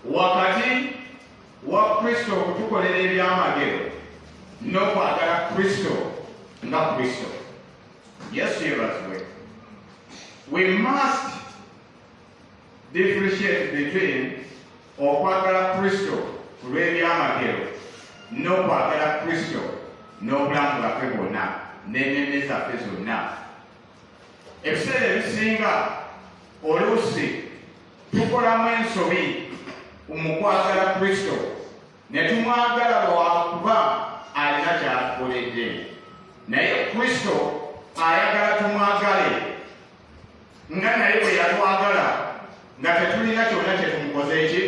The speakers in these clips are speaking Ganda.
wakati wa Kristo okutukolera ebyamagero n'okwagala Kristo nga Kristo. Yesu yeebazibwe. We must differentiate between okwagala Kristo ku lw'ebyamagero n'okwagala Kristo n'obulamu bwaffe bwonna n'emmeme zaffe zonna. Ebiseera ebisinga oluusi tukolamu ensobi mu kwagala Kristo ne tumwagala lwakuba alina kyatukoledde, naye Kristo ayagala tumwagale nga naye bwe yatwagala nga tetulina kyonna kyetumukoze ki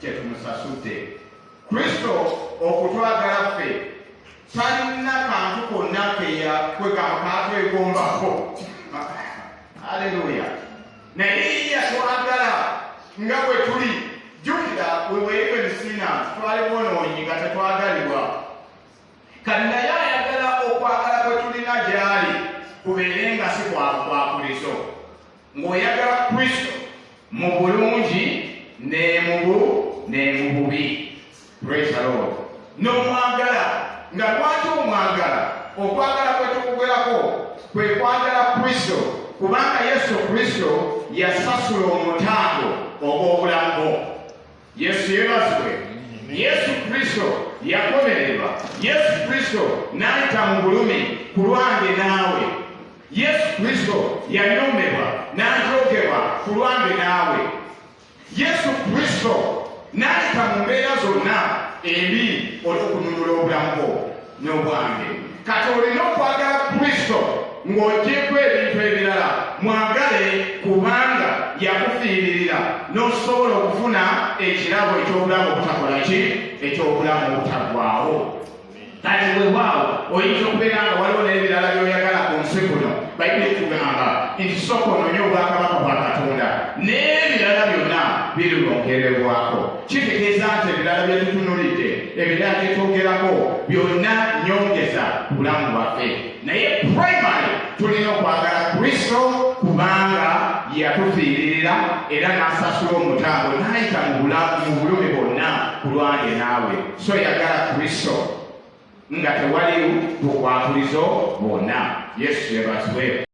kyetumusasudde. Kristo okutwagala ffe talina kantu konna katwegombako. Haleluya! naye yatwagala nga bwe tuli. Jjukira we were even sinners, twali bonoonyi nga tetwagalibwa. Kati naye ayagala okwagala kwe tulina gy'ali kubeere nga si kwakulizo, ng'oyagala Kristo mu bulungi ne mu bubi. Praise the Lord. N'omwagala nga lwaki omwagala? Okwagala kwe tukugerako kwe kwagala Kristo, kubanga Yesu Kristo yasasula omutango ogw'obulamu. Yesu yeebazibwe. Yesu Kristo yakomererwa. Yesu Kristo n'ayita mu bulumi ku lwange naawe. Yesu Kristo yanyoomebwa n'ajogebwa ku lwange naawe. Yesu Kristo n'ayita mu mbeera zonna embi olw'okununula obulamu bwo n'obwange. Kati olina okwagala Kristo ng'oggyeko ebintu ebirala. Mwagale kubanga yakufiiririra n'osobola okufuna ekirabo eky'obulamu obutakola ki? Eky'obulamu obutaggwaawo. Kati weewaawo oyinza okubeera nga waliwo n'ebirala by'oyagala ku nsi kuno. Bayibuli etugamba nti sooka onoonye obwakabaka bwa Katonda n'ebirala byonna birilongererwako. Kitegeeza nti ebirala bye tutunulidde, ebirala bye twogerako byonna nnyongeza ku bulamu bwaffe. Naye primary tulina okwagala Kristo kubanga yatufiiririra era n'asasula omutango n'ayita mu bulumi bwonna ku lwange naawe. So yagala Kristo nga tewali bukwakulizo bwonna. Yesu yeebazibwe.